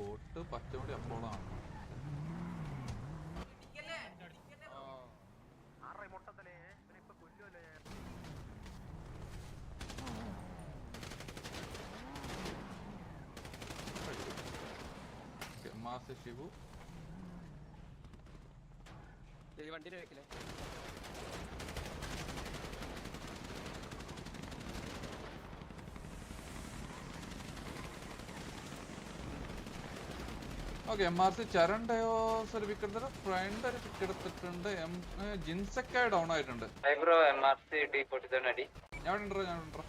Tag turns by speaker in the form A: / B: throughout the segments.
A: Coat പച്ചമുടി അപ്പോളാണ്. Shivu
B: വണ്ടി വെക്കില്ലേ?
A: Okay. MRC Charan ഡയോസ് ഒരു പിക്ക് എടുത്തിട്ട് ഫ്രണ്ട് ഒരു പിക്ക് എടുത്തിട്ടുണ്ട്. ജിൻസൊക്കെ ഡൗൺ ആയിട്ടുണ്ട്. ഞാൻ ഉണ്ടോ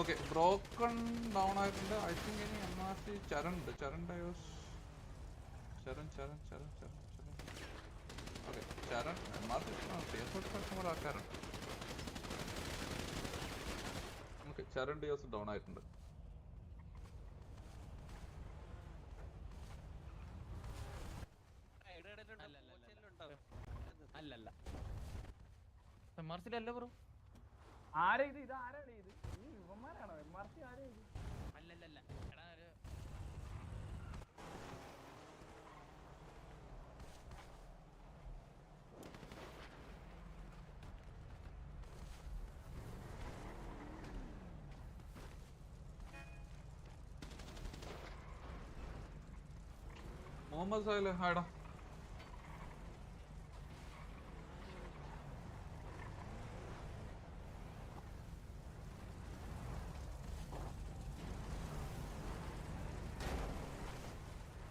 A: ഓക്കെ. ബ്രോക്കൺ ഡൗൺ ആയിട്ടുണ്ട്. ഐ തിങ്ക് ഇനി MRC ചരൺ ഉണ്ട്. ചരൺ ഡയോസ് ചരൺ ഓക്കെ. ചരൺ MRC പോലെ ആൾക്കാരുണ്ട്. ഓക്കെ. ചരൺ ഡയോസ് ഡൗൺ ആയിട്ടുണ്ട്.
C: അല്ലല്ല MRC-യിലല്ല ബ്രോ.
D: ആരാ ഇത്? ഇതാരാണ് ഇത്? ഈ യുവന്മാരാണോ MRC? ആരാ ഇത്?
C: അല്ലല്ല എടാ ഒരു
A: മുഹമ്മദ് സാഹിൽ ഹായടാ.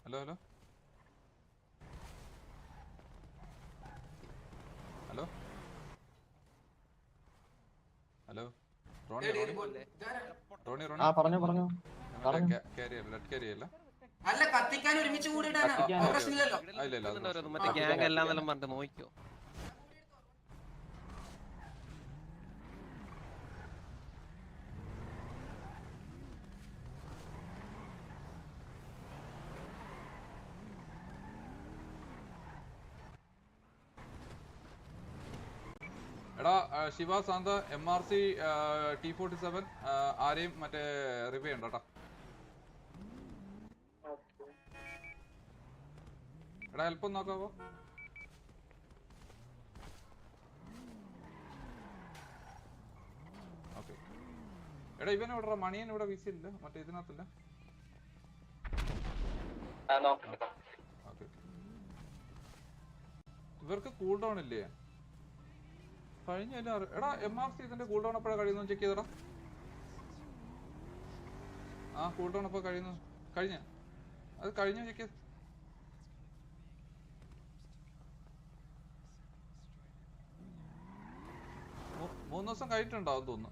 A: Hello hello hello hello Ronnie കേരിയല്ല.
E: അല്ല കത്തിക്കാൻ ഒരുമിച്ച് കൂടിയിട്ടാണ് പ്രശ്നമില്ലല്ലോ.
B: മറ്റേ ഗ്യാങ് എല്ലാം പറഞ്ഞിട്ട് നോക്കിയോ.
A: എടാ ശിവ സാന്ത MRC T47 ആരെയും മറ്റേ റിവ്യൂ ഉണ്ടോ കേട്ടോ. എടാ ഹെൽപ്പ് ഒന്ന് നോക്കാവോ? ഓക്കെ. എടാ ഇവൻ ഇവിടെ മണിയൻ ഇവിടെ വിസില്ല മറ്റേ ഇതിനകത്തില്ല. ഓക്കെ. ഇവർക്ക് കൂൾ ഡൗൺ ഇല്ലേ? കഴിഞ്ഞ എടാ MRC ഇതിന്റെ കൂൾ ഡൗൺ എപ്പോഴാണ് കഴിയുന്നു ചെക്ക് ചെയ്തടാ. ആ കൂൾ ഡൗൺ എപ്പോ കഴിയുന്നു? അത് കഴിഞ്ഞ ചെക്ക് ചെയ്ത് 3 ദിവസം കഴിഞ്ഞിട്ടുണ്ടാവും തോന്നുന്നു.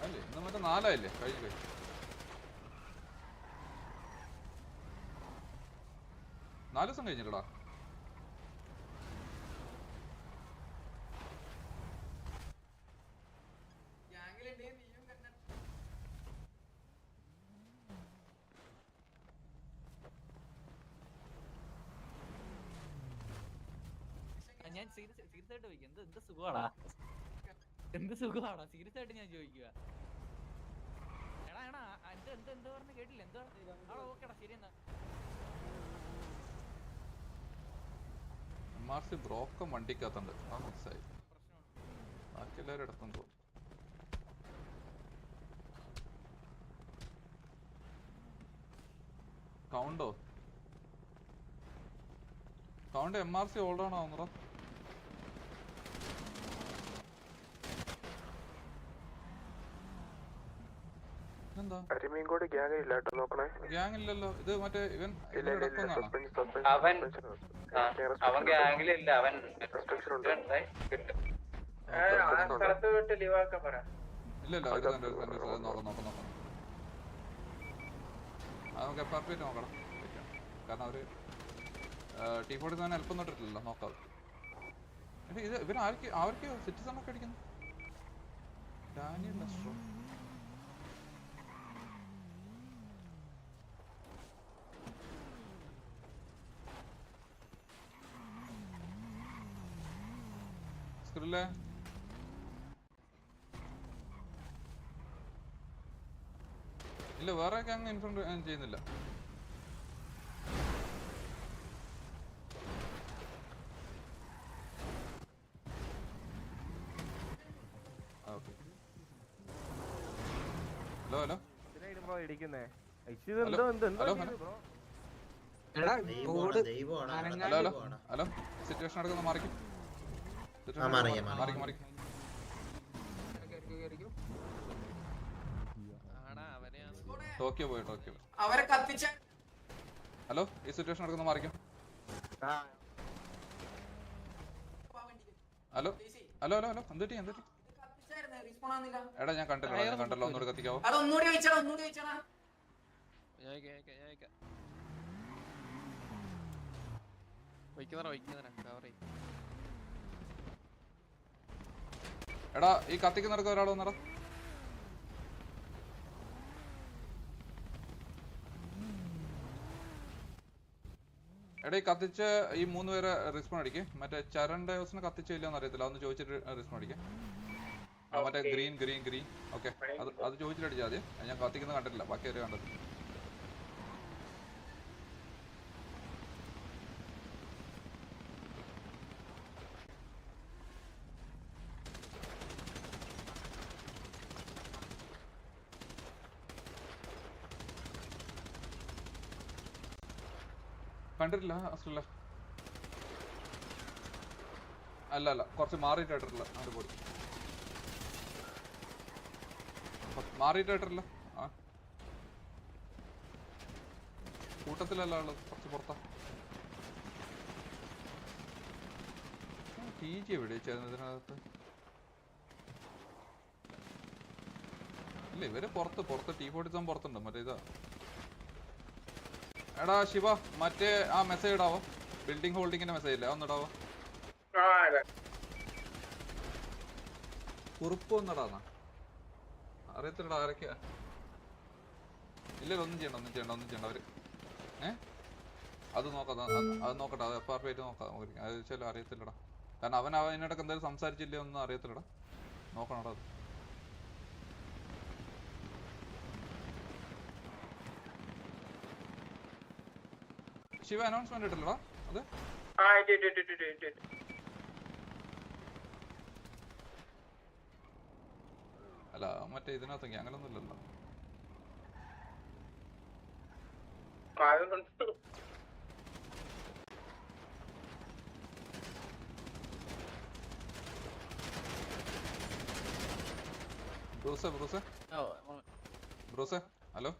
A: അല്ലേ ഇന്ന് മറ്റേ 4 ആയില്ലേ കഴിഞ്ഞു. 4 ദിവസം കഴിഞ്ഞില്ലടാ.
C: ഞാൻ സീരിയസ് ആയിട്ട് ചോദിക്കുക. എന്ത് സുഖമാടാ, എന്ത് സുഖമാടാ സീരിയസ് ആയിട്ട് ഞാൻ ചോദിക്കുക. എടാ എന്ത് പറഞ്ഞ് കേട്ടില്ല. എന്താ ഓക്കേടാ ശരി എന്നാ.
A: MRC ബ്രോക്കം വണ്ടിക്കകത്തുണ്ട്. ആ മനസ്സിലായി. ബാക്കി എല്ലാവരും എടുത്തെന്ന് തോന്നുന്നു. കൗണ്ട് MRC ഹോൾഡ് ഓൺ ആവുന്നോ? എന്താ ഗ്യാങ് ഇല്ലല്ലോ. ഇത് മറ്റേ ഇവൻ
F: അവൻ ഗ്യാങ്ങിലില്ല. അവൻ
A: ഇല്ലല്ലോ. നോക്കാം. അത് നമുക്ക് FRP നോക്കണം. കാരണം അവര് T47 ഹെൽപ്പ് നോട്ടിട്ടില്ലല്ലോ. നോക്കാം. ഇത് ഇവൻ അവർക്ക് സിറ്റിസൺ ഒക്കെ അടിക്കുന്നു. ഡാനിയൽ ലെസ്ട്രോ ഏപ്രിലെ ഇല്ല, വേറെ ഗ്യാങ് ഇൻഫോം ചെയ്യുന്നില്ല. ഹലോ ഹലോ ഹലോ, സിറ്റുവേഷൻ നടക്കുന്ന മാറിക്കും. ടോക്കിയോ പോയി.
E: അവരെ കത്തിച്ച.
A: ഹലോ, ഈ സിറ്റുവേഷൻ നടക്കുന്ന മാറിക്കും. ഹലോ ഹലോ ഹലോ ഹലോ, എന്തുപറ്റി? എടാ ഞാൻ കണ്ടല്ലോ, ഒന്നുകൂടെ കത്തിക്കാവോ?
E: അതൊന്നുകൂടി വെച്ചാടാ.
A: എടാ ഈ കത്തിക്ക് നടക്കുന്ന ഒരാൾ വന്നടാ. എടാ ഈ കത്തിച്ച് ഈ 3 പേരെ റെസ്പോണ്ട് അടിക്കേ. മറ്റേ ചരണ്ട ഹൗസിനെ കത്തിച്ചില്ലെന്ന് അറിയത്തില്ല, അതൊന്ന് ചോദിച്ചിട്ട് റെസ്പോണ്ട് അടിക്കേ. മറ്റേ ഗ്രീൻ. ഓക്കെ, അത് ചോദിച്ചിട്ട് അടിച്ചാൽ മതി. ഞാൻ കത്തിക്കുന്നത് കണ്ടിട്ടില്ല, ബാക്കി അവര് കണ്ടത്. കണ്ടിട്ടില്ല അല്ല, കുറച്ച് മാറിയിട്ടായിട്ടില്ല. അതിന്റെ ബോഡി മാറിയിട്ടായിട്ടില്ല. ആ കൂട്ടത്തിലല്ല ഉള്ളത്, കുറച്ച് പുറത്താ. TG എവിടെ ഇതിനകത്ത്? ഇല്ല, ഇവര് പുറത്ത് T47 പുറത്തുണ്ട്. മറ്റേ ഇതാ. എടാ ശിവ, മറ്റേ ആ മെസ്സേജ് ഇടാവോ? ബിൽഡിംഗ് ഹോൾഡിങ്ങിന്റെ മെസ്സേജ് ഇല്ലേ, ഒന്ന് ഇടാവോ? കുറുപ്പ് ഒന്നിടാന്നാ അറിയത്തില്ലടാ, ആരൊക്കെയാ? ഇല്ല, ഒന്നും ചെയ്യണ്ട അവര്. അത് നോക്കട്ടെ, അത് FRP ആയിട്ട് നോക്കാം. അത് വെച്ചാലും അറിയത്തില്ലടാ, കാരണം അവൻ അതിനോടൊക്കെ എന്തായാലും സംസാരിച്ചില്ലേ ഒന്നും അറിയത്തില്ലടാ. നോക്കണടാ അത്. ശിവ അനൗൺസ്മെന്റ് ഇട്ടില്ലടാ അത്? അല്ല, മറ്റേ ഇതിനകത്തൊക്കെ അങ്ങനൊന്നും ഇല്ലല്ലോ. ബ്രൂസേ ഹലോ.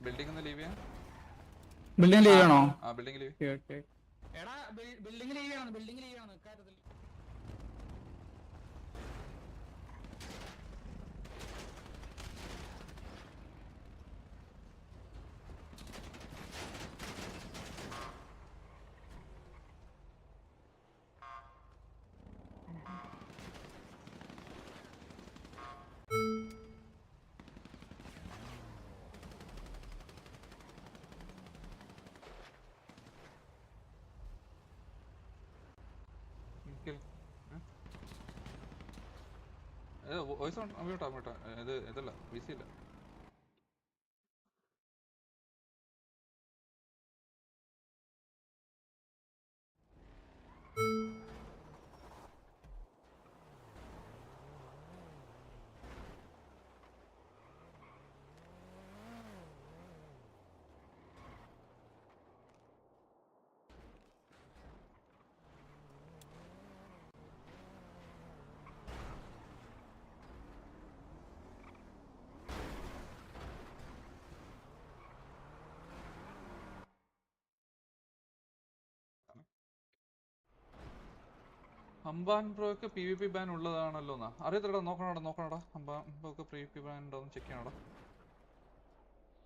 A: ബിൽഡിംഗ് ലീവ് ചെയ്യാൻ.
D: ബിൽഡിംഗ് ലീവ് ആണോ?
A: ആ ബിൽഡിംഗ് ലീവ്.
D: എടാ ബിൽഡിംഗ് ലീവ് ആണ് കാര്യത്തിൽ.
A: വോയിസ് അമ്യൂട്ടാ. ഇതല്ല, VC ഇല്ല. ഹംബാൻ ബ്രോക്ക് PvP ബാൻ ഉള്ളതാണല്ലോ എന്നാ അറിയത്തില്ലടാ. നോക്കണടാ ഹംബാൻ ബ്രോക്ക് PvP ബാൻ ഉണ്ടോന്ന് ചെക്ക് ചെയ്യണടാ.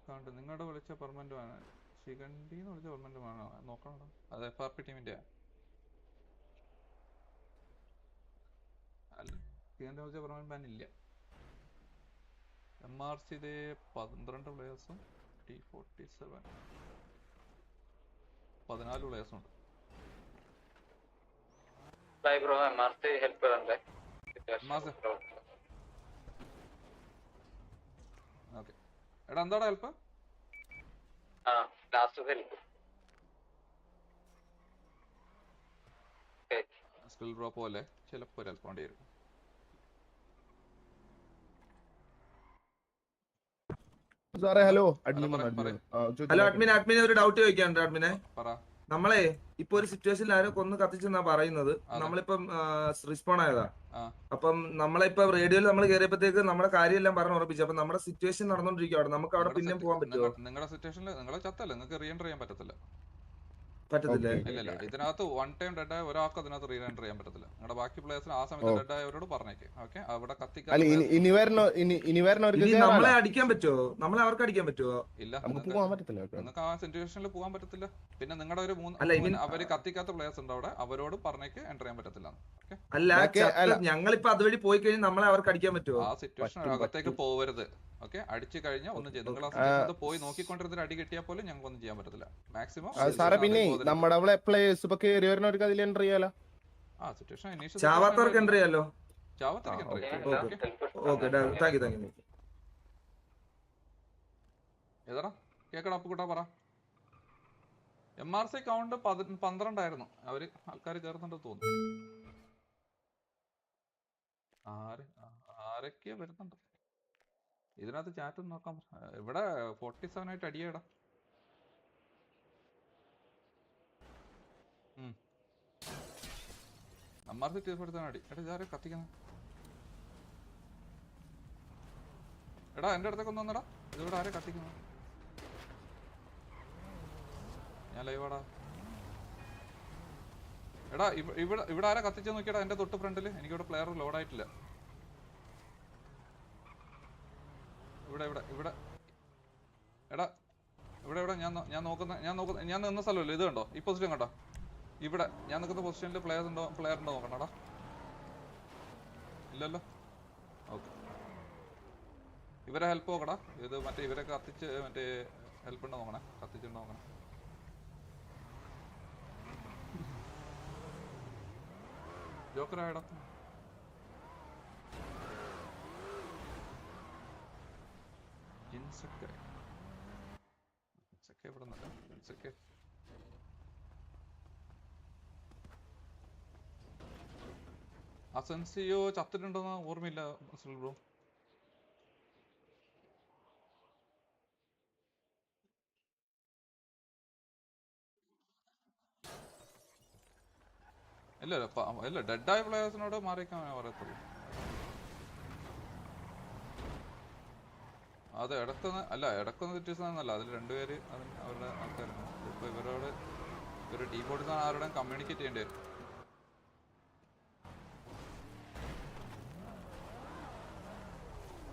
A: കണ്ട് നിങ്ങളുടെ വിളിച്ച പെർമനന്റ് ആണ്, ശിഖണ്ഡിന്ന് വിളിച്ച പെർമനന്റ് ആണ്. നോക്കണടാ, അത് FRP ടീമിന്റെ. അല്ല, ശിഖണ്ഡി വിളിച്ച പെർമനന്റ് ബാൻ ഇല്ല. MRC 12 പ്ലേയേഴ്സും T47. 14 പ്ലേയേഴ്സ് ഉണ്ട്.
F: ബ്രോ എംആർസി ഹെൽപ്പ് ചെയ്തേ.
A: ഓക്കെ എടാ എന്താടാ help?
F: Last help
A: skill drop പോലെ ചിലപ്പോൾ ഒരു ഹെൽപ്പ് വേണ്ടി വരും.
G: സാറേ ഹലോ
H: ഹലോ അഡ്മിനെ ഒരു ഡൗട്ട് ചോദിക്കാനുണ്ട് അഡ്മിനെ.
A: പറ.
H: നമ്മളെ ഇപ്പൊ ഒരു സിറ്റുവേഷനിൽ ആരോ കൊന്ന് കത്തിച്ചെന്നാ പറയുന്നത്. നമ്മളിപ്പം റിസ്പോൺ ആയതാ. അപ്പം നമ്മളിപ്പോ റേഡിയോയിൽ നമ്മൾ കയറിയപ്പോഴത്തേക്ക് നമ്മുടെ കാര്യമെല്ലാം പറഞ്ഞു ഉറപ്പിച്ചു. അപ്പൊ നമ്മുടെ സിറ്റുവേഷൻ നടന്നോണ്ടിരിക്കും. നമുക്ക് അവിടെ പിന്നെ പോകാൻ പറ്റുമോ?
A: നിങ്ങളുടെ സിറ്റുവേഷനിൽ നിങ്ങളെ ചത്തല്ലേ, നിങ്ങൾക്ക് റീഎൻട്രി ചെയ്യാൻ പറ്റത്തില്ല.
H: പറ്റത്തില്ല.
A: ഇല്ല ഇതിനകത്ത് വൺ ടൈം ഡെഡ് ആയ ഒരാൾക്ക് അതിനകത്ത് റീഎൻട്രി ചെയ്യാൻ പറ്റത്തില്ല. നിങ്ങളുടെ ബാക്കി പ്ലേയേഴ്സിന് ആ സമയത്ത് ഡെഡ് ആയവരോട് പറഞ്ഞേക്ക്. ഓക്കെ അവിടെ കത്തിക്കാൻ
H: നമ്മളെ അടിക്കാൻ പറ്റുമോ? നമ്മളെ അവർക്ക് അടിക്കാൻ പറ്റുമോ?
A: ഇല്ല, നിങ്ങൾക്ക് ആ സിറ്റുവേഷനിൽ പോകാൻ പറ്റത്തില്ല. പിന്നെ നിങ്ങളുടെ ഒരു അവര് കത്തിക്കാത്ത പ്ലേയേഴ്സ് ഉണ്ട് അവിടെ, അവരോട് പറഞ്ഞേക്ക് എൻ്റർ ചെയ്യാൻ പറ്റത്തില്ല.
H: അല്ല ഞങ്ങളിപ്പോ അതുവഴി പോയി കഴിഞ്ഞാൽ നമ്മളെ അവർക്ക് അടിക്കാൻ പറ്റുമോ?
A: ആ സിറ്റുവേഷൻ അകത്തേക്ക് പോവരുത്. ഓക്കെ അടിച്ചു കഴിഞ്ഞാൽ ഒന്നും ചെയ്യും. നിങ്ങൾ ആ സിറ്റുവേഷനിൽ പോയി നോക്കിക്കൊണ്ടിരുന്ന അടി കിട്ടിയാൽ പോലും ഞങ്ങൾക്ക് ഒന്നും ചെയ്യാൻ പറ്റത്തില്ല. മാക്സിമം
G: നമ്മുടെ പ്ലേയേഴ്സ് ഇപ്പൊ കേറി വരുന്നവർക്ക് അതിൽ എൻ്റർ ചെയ്യാലോ.
A: ആ സിറ്റുവേഷൻ
H: ചാവാത്തവർക്ക് എൻ്റർ ചെയ്യാലോ.
A: ഏതാ കേക്കടാ അപ്പുകുട്ടാ പറ. MRC കൗണ്ട് 12 ആയിരുന്നു. അവര് ആൾക്കാർ കേറുന്നുണ്ട് തോന്നുന്നു. ആരൊക്കെയാ വരുന്നുണ്ട് ഇതിനകത്ത്? ചാറ്റ് നോക്കാം. ഇവിടെ 47 ആയിട്ട് അടിയേടാ. MRC തീർപ്പെടുത്താൻ അടി. എടാ ഇതാരെ കത്തിക്കുന്നത്? എടാ എന്റെ അടുത്തേക്ക് ഒന്ന് വന്നടാ. ഇതിവിടെ ആരെ കത്തിക്കുന്നത്? ഞാൻ ലൈവാടാ. എടാ ഇവിടെ ആരാ കത്തിച്ചു നോക്കിയടാ എന്റെ തൊട്ട് ഫ്രണ്ടില്. എനിക്കിവിടെ പ്ലെയർ ലോഡ് ആയിട്ടില്ല. ഇവിടെ എടാ ഇവിടെ ഞാൻ നിന്ന സ്ഥലമല്ലേ ഇത്? കണ്ടോ ഈ പൊസിഷൻ കണ്ടോ? ഇവിടെ ഞാൻ നിൽക്കുന്ന പൊസിഷനിൽ പ്ലെയർ ഉണ്ടോ നോക്കണടാ. ഇല്ലല്ലോ. ഓക്കെ ഇവരെ ഹെൽപ്പ് നോക്കടാ. ഇത് മറ്റേ ഇവരെ കത്തിച്ച് മറ്റേ ഹെൽപ്പ് ഉണ്ടോ നോക്കണേ. കത്തിച്ചുണ്ടോ നോക്കണേ. ജോക്കറായടാ. അസൻസിയോ ചത്തിട്ടുണ്ടോന്ന് ഓർമ്മയില്ല ബ്രോ. ഇല്ല ഡെഡായ പ്ലേയേഴ്സിനോട് മാറിക്കാൻ പറയത്തുള്ളൂ. അത് ഇടക്കൊന്ന് സിറ്റുവേഷനല്ല. അതിൽ രണ്ടുപേര് അവരുടെ ആൾക്കാരാണ്. ഇപ്പൊ ഇവരോട് ടീം ബോഡി ആരോടും കമ്മ്യൂണിക്കേറ്റ് ചെയ്യേണ്ടി വരും.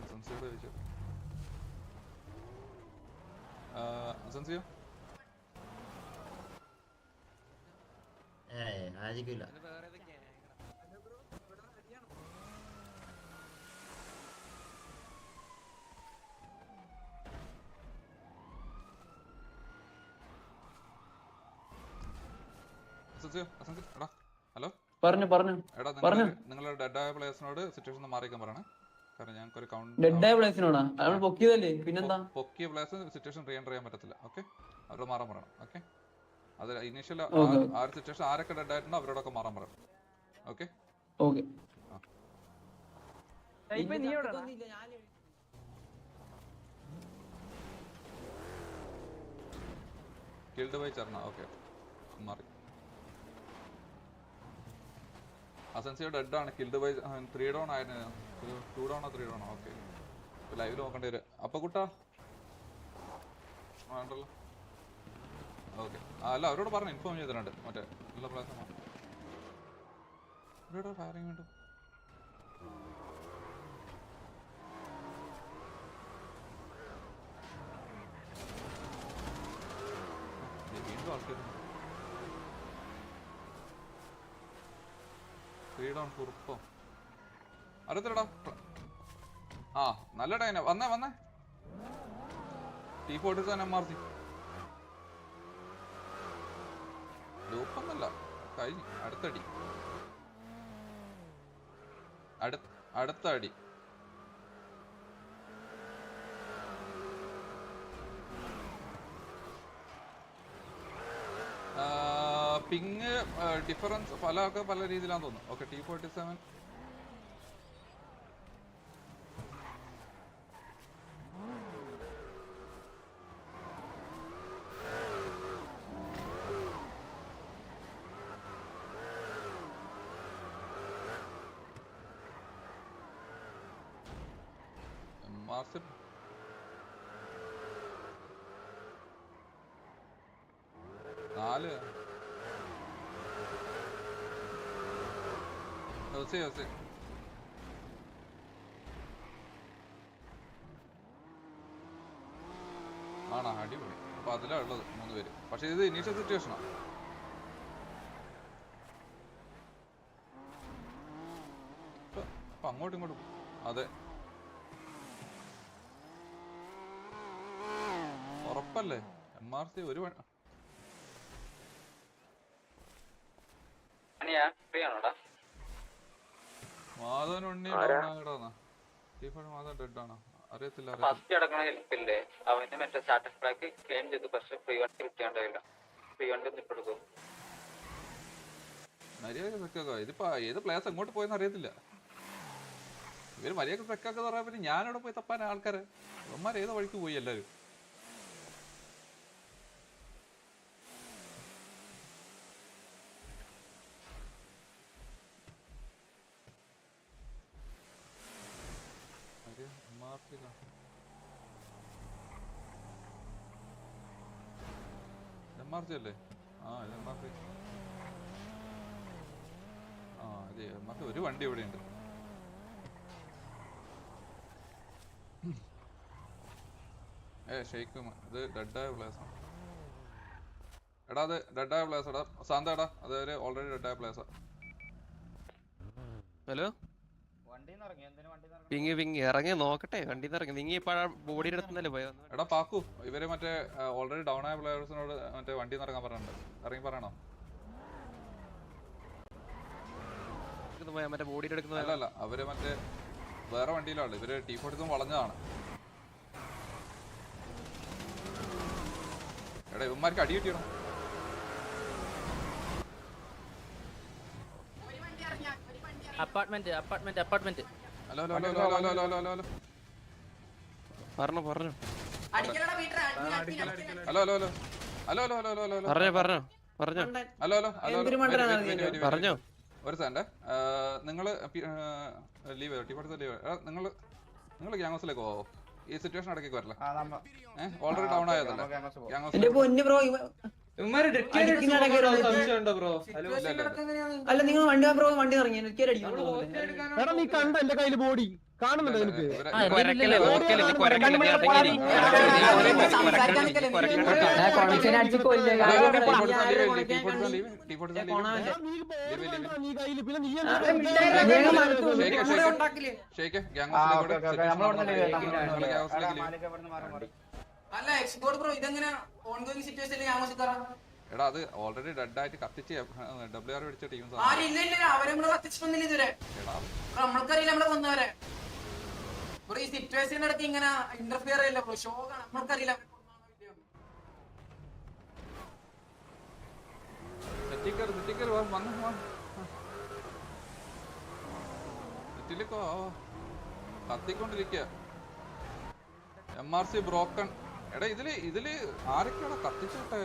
A: അസൻസിയോട് ചോദിച്ചു. അസൻസിയോ
B: ആയിരിക്കില്ല.
A: ഹലോ
C: പറഞ്ഞു
A: എടാ നിങ്ങളുടെ ഡെഡായ പ്ലേയേഴ്സിനോട് സിറ്റുവേഷൻ മാറിക്കാൻ പറയണേ. കാരണം ഞങ്ങൾക്ക് ഒരു പൊക്കിയ പ്ലേയേഴ്സ് സിറ്റുവേഷൻ റീഎൻറ്റർ ചെയ്യാൻ പറ്റത്തില്ല. ഓക്കെ അവരോട് മാറാൻ പറയണം. ഓക്കെ അത് ഇനീഷ്യൽ ആ ഒരു സിറ്റുവേഷൻ ആരൊക്കെ ഡെഡ് ആയിട്ടുണ്ടോ അവരോടൊക്കെ മാറാൻ പറയണം. ഓക്കെ കിൽഡ് ബൈ ചർണ. ഓക്കെ മാറി. അസൻസിയോ ഡെഡ് ആണ്. കിൽഡ് ബൈ 3 ഡൗൺ ആയിരുന്നു. 2 ഡൗണോ 3 ഡൗണോ? ഓക്കെ ലൈവിൽ നോക്കേണ്ടി വരും. അപ്പൊ കുട്ടാ വേണ്ടല്ലോ. ഓക്കെ അല്ല അവരോട് പറഞ്ഞു ഇൻഫോം ചെയ്തിട്ടുണ്ട്. മറ്റേ ഉള്ള പ്ലേസ് ഇവിടെ ഫയറിങ് വേണ്ട. വീണ്ടും ആൾക്കാർ 3 ഡൗൺ കുറുപ്പോ അറിയത്തില്ലടാ. ആ നല്ല ടൈന വന്നേ T47 MRC ലൂപ്പൊന്നല്ല, കഴിഞ്ഞു. അടുത്തടി, അടുത്ത അടി. പിങ് ഡിഫറൻസ് പല രീതിയിലാന്ന് തോന്നുന്നു. ഓക്കെ, T47 മാർസിൽ 4 ആണോ? അടിപൊളി. അപ്പൊ അതിലാ ഉള്ളത് 3 പേര്. പക്ഷെ ഇത് ഇനീഷ്യൽ സിറ്റുവേഷനാണ്. ഇപ്പൊ അങ്ങോട്ടും ഇങ്ങോട്ടും. അതെ, ഉറപ്പല്ലേ? MRC ഒരു മാധവൻ ഉണ്ണി ഡൗൺ. മാധവൻ ഡെഡ് ആണോ? അറിയത്തില്ല.
F: ഫസ്റ്റ് അടക്കണ ഹെൽപ്പില്ലേ, അവന് മറ്റേ സ്റ്റാറ്റസ് പാക്ക് ക്ലെയിം ചെയ്തു. പക്ഷെ ഫ്രീ വണ്ടി കിട്ടിയാണ്ടാവില്ല. ഫ്രീ വണ്ടി ഒന്നും ഇപ്പെടുക്കും.
A: മര്യാദ സെക്കാക്കുക. ഇതിപ്പോ ഏത് പ്ലേസ് എങ്ങോട്ട് പോയെന്ന് അറിയത്തില്ല. ഇവര് മര്യാദ സെക്കാക്കെന്ന് പറയാൻ പറ്റി ഞാനവിടെ പോയി തപ്പാൻ ആൾക്കാര്. ഇവന്മാർ ഏതോ വഴിക്ക് പോയി എല്ലാരും. MRC അല്ലേ? MRC. അതെ, MRC ഒരു വണ്ടി ഇവിടെ ഉണ്ട്. ഷെയ്ക്കും ഇത് ഡെഡായ പ്ലേസ് ആണ്. എടാ അത് ഡെഡായ പ്ലേസ്. എടാ സാന്താടാ, അത് ഓൾറെഡി ഡെഡായ പ്ലേസാ.
B: ഹലോ, പിങ്ങി ഇറങ്ങി നോക്കട്ടെ. വണ്ടിന്ന് ഇറങ്ങി. നിങ്ങി ഇപ്പൊ ബോഡിയുടെ അടുത്തുന്നല്ലേ പോയത്?
A: എടാ പാക്കു, ഇവര് മറ്റേ ഓൾറെഡി ഡൗൺ ആയ പ്ലെയേഴ്സിനോട് മറ്റേ വണ്ടിന്ന് ഇറങ്ങാൻ പറഞ്ഞിട്ടുണ്ട്. ഇറങ്ങി പറയണോ?
B: മറ്റേ ബോഡിയുടെ എടുക്കുന്ന
A: അല്ല, അവര് മറ്റേ വേറെ വണ്ടിയിലാണ്. ഇവര് T47 വളഞ്ഞതാണ്. എടാ ഇവന്മാർക്ക് അടി കിട്ടിയണം.
C: അപ്പാർട്ട്മെന്റ്
A: ഹലോ
B: പറഞ്ഞു.
A: ഒരു സെക്കൻഡ്, നിങ്ങള് ലീവ് T47 ലീവ്. നിങ്ങള് ഗ്യാങ് ഹൗസിലേക്ക് പോവോ? ഈ സിറ്റുവേഷൻ ഇടയ്ക്ക് വരില്ല. ഓൾറെഡി ഡൗൺ ആയതല്ലേ ഗ്യാങ് ഹൗസ്?
E: അല്ല നിങ്ങൾ വണ്ടി ഇറങ്ങി
G: എടാ നീ കണ്ട എന്റെ കയ്യില് ബോഡി കാണുന്നുണ്ടോ നിനക്ക്?
E: അല്ല എക്സ്പോർട്ട് ബ്രോ, ഇതെങ്ങനെ ഓൺഗോയിങ് സിറ്റുവേഷനിൽ ഞാൻ
A: എടാ അത് ഓൾറെഡി ഡെഡ് ആയിട്ട് കത്തിച്ച് WR പിടിച്ച ടീം.
E: അവരെ നമ്മള് കത്തിച്ചിട്ടൊന്നില്ല ഇതുവരെ. നമ്മൾക്കറിയില്ല നമ്മളെ കൊന്നവരെ. ഈ സിറ്റുവേഷൻ ഇടയ്ക്ക് ഇങ്ങനെ ഇന്റർഫിയർ ചെയ്യില്ല ബ്രോ. ഷോ കാണാം, നമ്മൾക്കറിയില്ല.
A: കത്തിക്കൊണ്ടിരിക്കുക. MRC broken. എടാ ഇതില് ആരൊക്കെയാണോ കത്തിച്ചോട്ടെ?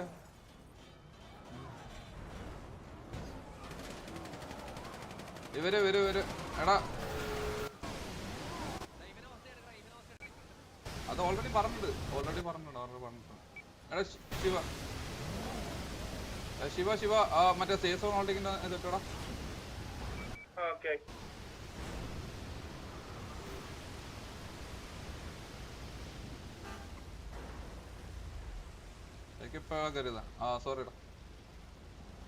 A: ഇവര് എടാ അത് ഓൾറെഡി പറഞ്ഞിട്ടുണ്ട്. എടാ ശിവ മറ്റേ സേഫ് സോൺ ഓൾറെഡി ഇതിട്ടോടാ. ഇപ്പൊ കരുതാ. സോറിടാ,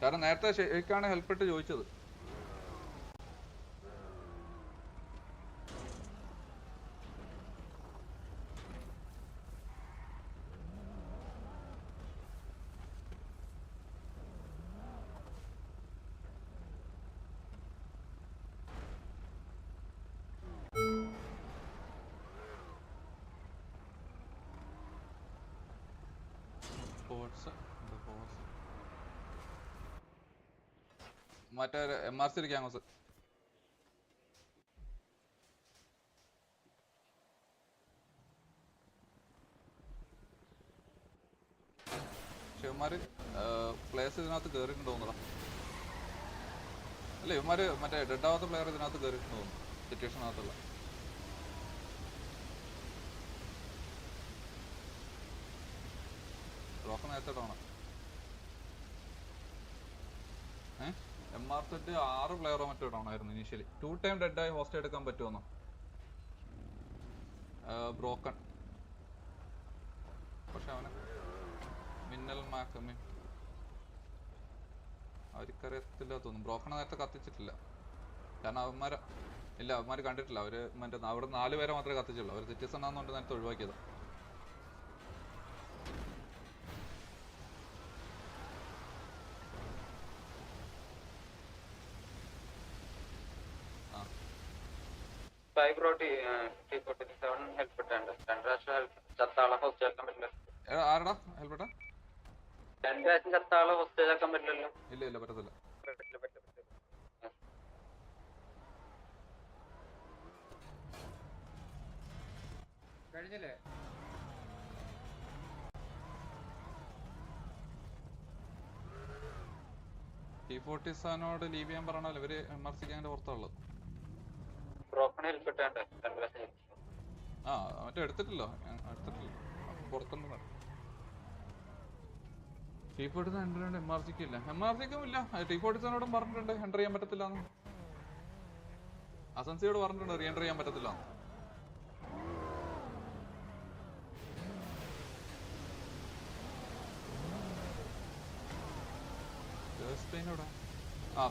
A: കാരണം നേരത്തെ ഷെയ്ക്കാണ് ഹെൽപ്പ് ഇട്ട് ചോദിച്ചത്. മറ്റേ MRC ഗ്യാങ്സ്. ഇവന്മാര് പ്ലേയേഴ്സ് ഇതിനകത്ത് കയറിയിട്ടുണ്ടോ തോന്നുന്നു. അല്ല ഇവന്മാര് മറ്റേ ഡെഡ് ആവാത്ത പ്ലെയർ ഇതിനകത്ത് കയറിയിട്ടുണ്ടോ തോന്നുന്നു സിറ്റുവേഷനകത്തുള്ള. ബ്രോക്കൺ നേരത്തെ ഡൗണാ. MRZ 6 പ്ലെയറോ മറ്റോ ഡൗൺ ആയിരുന്നു ഇനീഷ്യലി. 2 ടൈം ഡെഡായി ഹോസ്റ്റ് എടുക്കാൻ പറ്റുമെന്നോ? ബ്രോക്കൺ. പക്ഷെ അവന് മിന്നൽ മാക്കമ്മ അവർക്കറിയത്തില്ല തോന്നുന്നു. ബ്രോക്കൺ നേരത്തെ കത്തിച്ചിട്ടില്ല കാരണം അവന്മാര് കണ്ടിട്ടില്ല. അവര് മറ്റേ അവിടെ 4 പേരെ മാത്രമേ കത്തിച്ചുള്ളൂ. അവർ സിറ്റിസൺ ആണെന്നുകൊണ്ട് നേരത്തെ ഒഴിവാക്കിയത്. ആരടാ ഹെൽപ്പെട്ടാ?
F: 2 പ്രാവശ്യം ചത്താളെ ഹോസ്റ്റേജ് ആക്കാൻ പറ്റില്ലല്ലോ.
A: ഇല്ല പറ്റത്തില്ല.
F: കഴിഞ്ഞില്ലേ?
A: T40 ലീവ് ചെയ്യാൻ പറഞ്ഞാൽ ഇവര് MRC ഗ്യാങ്ങിന്റെ പുറത്തുള്ളത്. മറ്റേ എടുത്തിട്ടില്ല പുറത്തുണ്ട്. T40 എൻ്റർ ചെയ്യേണ്ട MRCക്ക് ഇല്ല. MRCക്കും ഇല്ല. T40 പറഞ്ഞിട്ടുണ്ട് എൻ്റർ ചെയ്യാൻ പറ്റത്തില്ല. അസൻസിയോട് പറഞ്ഞിട്ടുണ്ട് റീ എൻ്റർ ചെയ്യാൻ പറ്റത്തില്ല.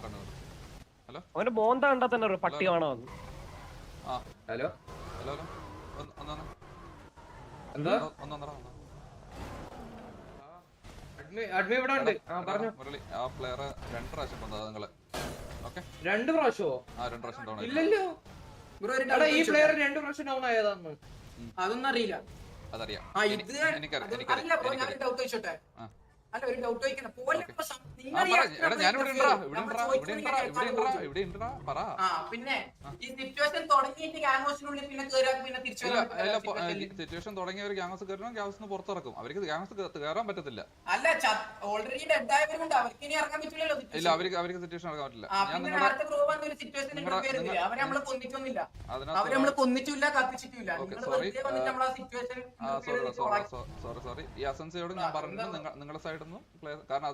A: കണ്ടു. ഹലോ
B: അവന്റെ ബോന്ത കണ്ടാ തന്നെ ഒരു പട്ടി കാണാൻ.
F: ഹലോ
A: ഹലോ
F: അഡ്മി ഇവിടെ ഉണ്ട്.
A: മുരളി ആ പ്ലെയർ 2 പ്രാവശ്യം വന്നത് നിങ്ങള്. ഓക്കെ
F: 2 പ്രാവശ്യമോ?
A: 2 പ്രാവശ്യം ഡൗൺ.
F: ഇല്ലല്ലോ ഈ പ്ലെയർ 2 പ്രാവശ്യം ഡൗൺ ആയതാന്ന്.
E: അതൊന്നും അറിയില്ല.
A: അതറിയാം.
E: അല്ല ഒരു ഡൗട്ട് ചോദിക്കണം പോലെ. പിന്നെ ഈ സിറ്റുവേഷൻ തുടങ്ങിയിട്ട് ഗ്യാങ്സിനുള്ളിൽ പിന്നെ പിന്നെ
A: സിറ്റുവേഷൻ തുടങ്ങിയവർ ഗ്യാങ്സ് കയറണം. ഗ്യാങ്സിന് പുറത്തിറക്കും. അവർക്ക് ഗ്യാങ്സ് കയറാൻ പറ്റത്തില്ല.
E: അല്ല ഓൾറെഡി ഡെഡ് ആയവരുണ്ട്. അവർക്ക് ഇനി ഇറങ്ങാൻ പറ്റില്ലല്ലോ.
A: ഇല്ല അവർക്ക് സിറ്റുവേഷൻ ഇറങ്ങാൻ പറ്റില്ല.
E: അവരെ നമ്മള് കൊന്നിട്ടൊന്നുമില്ല. അവരെ നമ്മള് കൊന്നിട്ടില്ല കത്തിച്ചിട്ടില്ല.
A: സോറി ഈ അസൻസിയോട് ഞാൻ പറഞ്ഞത് നിങ്ങളുടെ സൈഡിൽ നിന്നും കാരണം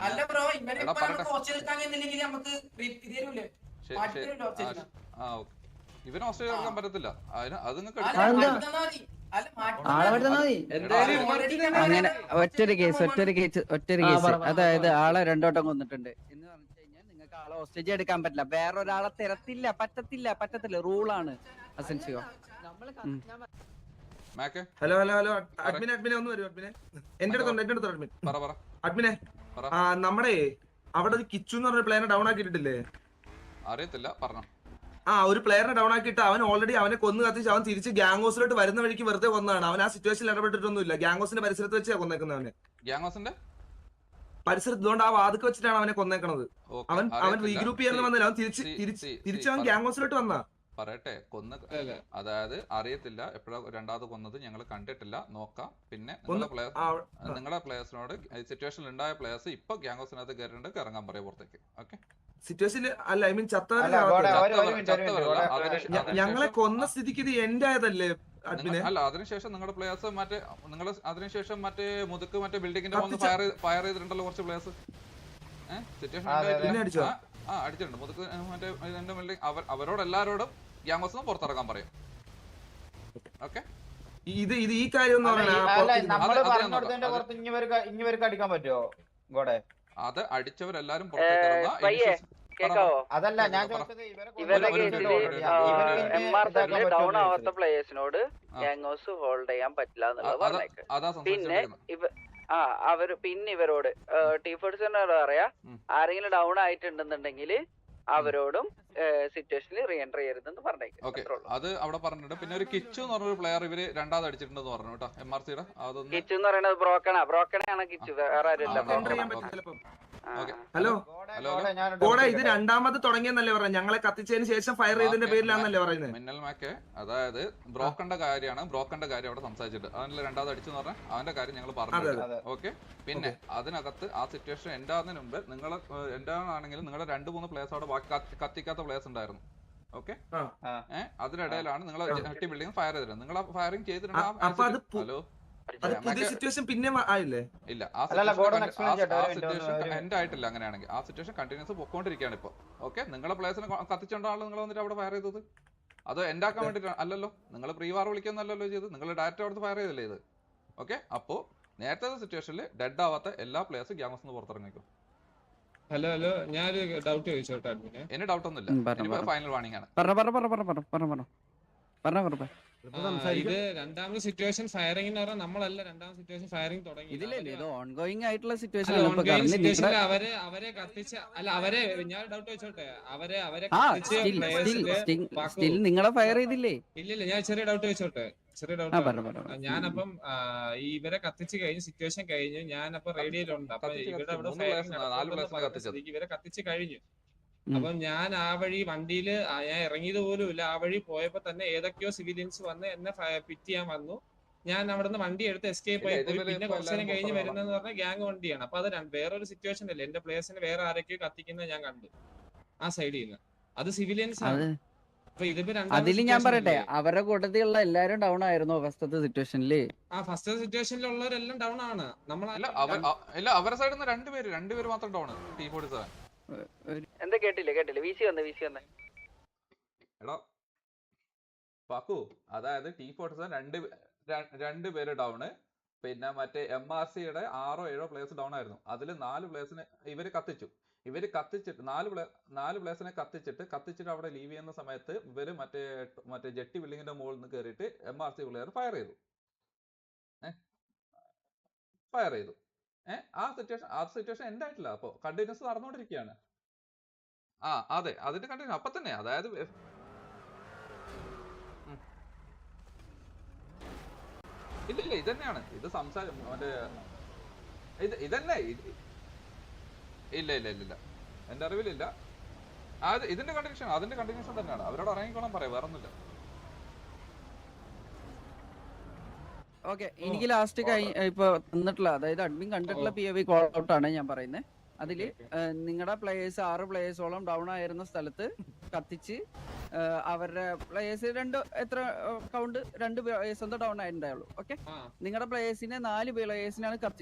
E: അല്ല ബ്രോ ഇവരെ കോച്ചെടുക്കാന്നില്ലെങ്കിൽ നമുക്ക് തരൂലേ?
A: ഇവന് ഓസ്ട്രേലിയ എടുക്കാൻ പറ്റത്തില്ല. അത് നിങ്ങൾക്ക്
I: അങ്ങനെ ഒറ്റൊരു കേസ് അതായത് ആളെ 2 വട്ടം കൊന്നിട്ടുണ്ട് എന്ന് പറഞ്ഞു കഴിഞ്ഞാൽ നിങ്ങൾക്ക് ആളെ ഹോസ്റ്റേജ് എടുക്കാൻ പറ്റില്ല. വേറൊരാളെ പറ്റത്തില്ല. റൂളാണ് അസൻസിയോ.
H: ഹലോ അഡ്മിനെ ഒന്ന് വരൂ. അഡ്മിനെ എന്റെ അടുത്തുണ്ട് അഡ്മിനെ. നമ്മുടെ അവിടെ ഒരു കിച്ചു എന്ന് പറഞ്ഞ പ്ലെയറിനെ ഡൗൺ ആക്കിയിട്ടില്ലേ?
A: അറിയത്തില്ല പറഞ്ഞു.
H: ഒരു പ്ലെയറിനെ ഡൗൺ ആക്കിയിട്ട് അവൻ ഓൾറെഡി അവനെ കൊന്നു കത്തിച്ച് അവൻ തിരിച്ച് ഗ്യാങ്ഹോസിലോട്ട് വരുന്ന വഴിക്ക് വെറുതെ കൊന്നതാണ്. അവൻ ആ സിറ്റുവേഷനിൽ ഇടപെട്ടിട്ടൊന്നുമില്ല. ഗ്യാങ്ഹോസിന്റെ പരിസരത്ത് വെച്ചാ കൊന്നേക്കുന്നവനെ.
A: ഗ്യാങ്ഹോസിന്റെ
H: പരിസരത്ത് ഇതുകൊണ്ട് ആ വാതിക്ക് വെച്ചിട്ടാണ് അവനെ കൊന്നേക്കണത്. അവൻ റീഗ്രൂപ്പ് ചെയ്യാൻ വന്നില്ല. അവൻ തിരിച്ച് അവൻ ഗ്യാങ്ഹോസിലോട്ട് വന്നാ.
A: പറയട്ടെ അതായത് അറിയത്തില്ല എപ്പോഴാ രണ്ടാമത് കൊന്നത്. ഞങ്ങൾ കണ്ടിട്ടില്ല. നോക്കാം. പിന്നെ നിങ്ങളെ പ്ലേയേഴ്സിനോട് സിറ്റുവേഷനിൽ ഉണ്ടായ പ്ലേയേഴ്സ് ഇപ്പൊ ഗ്യാങ്ഹോസിനകത്ത് കയറിയിട്ട് ഇറങ്ങാൻ പറയാം പുറത്തേക്ക്. ഓക്കെ
H: സിറ്റുവേഷനിൽ അല്ല ഐ മീൻ ഞങ്ങളെ കൊന്ന സ്ഥിതിക്ക് ഇത് എൻഡ് ആയതല്ലേ അഡ്മിനെ?
A: അല്ല അതിനുശേഷം നിങ്ങളുടെ പ്ലേയേഴ്സ് അതിനുശേഷം മറ്റേ മുതുക്ക് മറ്റേ ബിൽഡിങ്ങിന്റെ വന്ന് ഫയർ ചെയ്തിട്ടുണ്ടല്ലോ കുറച്ച് പ്ലേയേഴ്സ്. സിറ്റുവേഷൻ അടിച്ചിട്ടുണ്ട് മുതുക്ക് മറ്റേ ബിൽഡിംഗ്. അവരോട് എല്ലാരോടും ഗ്യാങ്ഹോസ് പുറത്തിറങ്ങാൻ പറയും. ഓക്കെ
H: ഇത് ഈ കാര്യം
F: അടിക്കാൻ പറ്റുമോ?
A: അത് അടിച്ചവരെല്ലാരും പുറത്തേക്ക്
F: അതല്ല ഞാൻ
I: ഡൗൺ ആവാത്ത പ്ലേയേഴ്സിനോട് ഗ്യാങ്ഹോസ് ഹോൾഡ് ചെയ്യാൻ പറ്റില്ല എന്നുള്ളത്. പിന്നെ ഇവരോട് T40 പറയാ ആരെങ്കിലും ഡൗൺ ആയിട്ടുണ്ടെന്നുണ്ടെങ്കിൽ അവരോടും സിറ്റുവേഷനിൽ റീ എൻട്രി ചെയ്യരുതെന്ന് പറഞ്ഞേക്കും.
A: അത് അവിടെ പറഞ്ഞിട്ടുണ്ട്. പിന്നെ ഒരു കിച്ചു എന്ന് പറഞ്ഞൊരു പ്ലെയർ ഇവര് 2ാമത് അടിച്ചിട്ടുണ്ടെന്ന് പറഞ്ഞു കേട്ടോ MRCയുടെ.
I: കിച്ചു എന്ന് പറയുന്നത് ബ്രോക്കണാണ് കിച്ചു. വേറെ ആരുമില്ല.
A: ഓക്കെ
H: ഹലോ
A: ഹലോ
H: ഗോഡ, ഇത് രണ്ടാമത് തുടങ്ങിയെന്നല്ലേ പറഞ്ഞത്? ഞങ്ങളെ കത്തിച്ചതിന് ശേഷം ഫയർ ചെയ്തതിന്റെ പേരിലാന്നല്ലേ പറയുന്നത്?
A: മിന്നൽ മാക്കെ അതായത് ബ്രോക്കന്റെ കാര്യമാണ്, ബ്രോക്കന്റെ കാര്യം അവിടെ സംസാരിച്ചിട്ട് അവനല്ലേ രണ്ടാമത് അടിച്ചെന്ന് പറഞ്ഞാൽ അവന്റെ കാര്യം ഞങ്ങൾ പറഞ്ഞിട്ടുണ്ട്. ഓക്കെ, പിന്നെ അതിനകത്ത് ആ സിറ്റുവേഷൻ എൻഡ് ആകുന്നതിന് മുമ്പ് നിങ്ങൾ എൻഡ് ആണെങ്കിലും നിങ്ങളുടെ 2-3 പ്ലേയേഴ്സ് അവിടെ ബാക്കി കത്തിക്കാത്ത പ്ലേയേഴ്സ് ഉണ്ടായിരുന്നു. ഓക്കെ, അതിനിടയിലാണ് നിങ്ങൾ ഹട്ടി ബിൽഡിംഗ് ഫയർ ചെയ്തിരുന്നത്. നിങ്ങൾ ഫയറിംഗ് ചെയ്തിട്ടുണ്ട്. ഹലോ,
H: പുതിയ സിറ്റുവേഷൻ പിന്നെ ആയില്ലേ?
A: ഇല്ല, ആ സിറ്റുവേഷൻ എൻഡ് ആയിട്ടില്ല. അങ്ങനെയാണെങ്കിൽ ആ സിറ്റുവേഷൻ കണ്ടിന്യൂസ് പൊക്കോണ്ടിരിക്കുകയാണ് ഇപ്പൊ. ഓക്കെ, നിങ്ങളെ പ്ലേസിനെ കത്തിച്ചോണ്ടാണല്ലോ നിങ്ങൾ വന്നിട്ട് അവിടെ ഫയർ ചെയ്തത്. അത് എൻഡ് ആക്കാൻ വേണ്ടിട്ട് അല്ലല്ലോ, നിങ്ങൾ പ്രീ വാർ വിളിക്കുന്നല്ലോ ചെയ്ത്, നിങ്ങൾ ഡയറക്റ്റ് അവിടുത്തെ ഫയർ ചെയ്തല്ലേ ഇത്. ഓക്കെ, അപ്പോ നേരത്തെ സിറ്റുവേഷനിൽ ഡെഡ് ആവാത്ത എല്ലാ പ്ലേയേഴ്സും ഗ്യാങ്സ് നിന്ന് പുറത്തിറങ്ങിക്കും.
J: ഹലോ ഞാനൊരു ഡൗട്ട് ചോദിച്ചോട്ടെ?
A: എന്നെ ഡൗട്ട് ഒന്നുമില്ല, ഫൈനൽ വാണിംഗ് ആണ്.
J: ഇത് രണ്ടാമത് സിറ്റുവേഷൻ ഫയറിംഗ് എന്ന് പറഞ്ഞാൽ നമ്മളല്ല രണ്ടാമത് സിറ്റുവേഷൻ ഫയറിംഗ് തുടങ്ങി.
I: ഓൺഗോയിങ് ആയിട്ടുള്ള സിറ്റുവേഷൻ
J: അവരെ കത്തിച്ച അല്ല അവരെ ഞാൻ ഡൗട്ട് ചോദിച്ചോട്ടെ? അവരെ
I: നിങ്ങളെ ഫയർ ചെയ്തില്ലേ?
J: ഇല്ലില്ല, ഞാൻ ചെറിയ ഡൗട്ട് ചോദിച്ചോട്ടെ? ഞാനപ്പം ഇവരെ കത്തിച്ച് കഴിഞ്ഞ് സിറ്റുവേഷൻ കഴിഞ്ഞ് ഞാനപ്പോ റേഡിയോയിലുണ്ട്. അപ്പൊ ഇവിടെ ഇവരെ കത്തിച്ച് കഴിഞ്ഞു. അപ്പം ഞാൻ ആ വഴി വണ്ടിയില് ഞാൻ ഇറങ്ങിയത് പോലും ഇല്ല. ആ വഴി പോയപ്പോ തന്നെ ഏതൊക്കെയോ സിവിലിയൻസ് വന്ന് എന്നെ പിറ്റ് ചെയ്യാൻ വന്നു. ഞാൻ അവിടുന്ന് വണ്ടി എടുത്ത് എസ്കേപ്പ് ആയി പോയി. പിന്നെ കുറച്ചു നേരം കഴിഞ്ഞ് വരുന്നതെന്ന് പറഞ്ഞാൽ ഗ്യാങ് വണ്ടിയാണ്. അപ്പൊ അത് വേറൊരു സിറ്റുവേഷൻ അല്ലേ? എന്റെ പ്ലേസിന് വേറെ ആരൊക്കെയോ കത്തിക്കുന്നത് ഞാൻ കണ്ടു ആ സൈഡിൽ നിന്ന്. അത് സിവിലിയൻസ് ആണ്.
I: അതില് ഞാൻ പറയട്ടെ, അവരുടെ കൂട്ടത്തിലുള്ള എല്ലാരും ഡൗൺ ആയിരുന്നു ഫസ്റ്റത്തെ സിറ്റുവേഷനില്.
J: ഫസ്റ്റ് സിറ്റുവേഷനിലുള്ളവരെല്ലാം ഡൗൺ ആണ്.
A: അവരുടെ സൈഡിൽ നിന്ന് രണ്ടുപേര് മാത്രം ഡൗൺ. T47
I: എന്താ കേട്ടില്ല വിസി വന്നേ
A: എടാ പാക്കു, അതായത് T47 രണ്ടുപേര് ഡൗണ്. പിന്നെ മറ്റേ MRCയുടെ 6-7 പ്ലേയേഴ്സ് ഡൗൺ ആയിരുന്നു. അതിൽ 4 പ്ലേയേഴ്സിനെ ഇവര് കത്തിച്ചിട്ട് 4 പ്ലേയേഴ്സിനെ കത്തിച്ചിട്ട് അവിടെ ലീവ് ചെയ്യുന്ന സമയത്ത് ഇവര് മറ്റേ ജെട്ടി ബിൽഡിങ്ങിന്റെ മുകളിൽ നിന്ന് കയറിയിട്ട് MRC പ്ലെയർ ഫയർ ചെയ്തു. ആ സിറ്റുവേഷൻ എൻഡ് ആയിട്ടില്ല. അപ്പൊ കണ്ടിന്യൂസ് നടന്നുകൊണ്ടിരിക്കുകയാണ്. അതെ, അതിന്റെ കണ്ടിന്യൂ അപ്പൊ തന്നെ. അതായത് ഇല്ല ഇതന്നെയാണ് ഇത് സംസാരം മറ്റേ ഇതന്നെ. ഇല്ല എന്റെ അറിവിലില്ല. ഇതിന്റെ കണ്ടിന്യൂഷൻ തന്നെയാണ്. അവരോട് ഇറങ്ങിക്കോണം പറയാം, വേറെ ഒന്നുമില്ല.
I: ഓക്കെ, എനിക്ക് ലാസ്റ്റ് ഇപ്പൊ തന്നിട്ടുള്ള, അതായത് അഡ്മിൻ കണ്ടിട്ടുള്ള POV കോൾ ഔട്ട് ആണ് ഞാൻ പറയുന്നത്. അതില് നിങ്ങളുടെ പ്ലേയേഴ്സ് 6 പ്ലേയേഴ്സോളം ഡൗൺ ആയിരുന്ന സ്ഥലത്ത് കത്തിച്ച് അവരുടെ പ്ലേയേഴ്സ് 2 പ്ലേയേഴ്സ് ഡൗൺ ആയിട്ടുണ്ടായുള്ളൂ. ഓക്കെ, നിങ്ങളുടെ പ്ലേയേഴ്സിനെ 4 പ്ലേയേഴ്സിനാണ്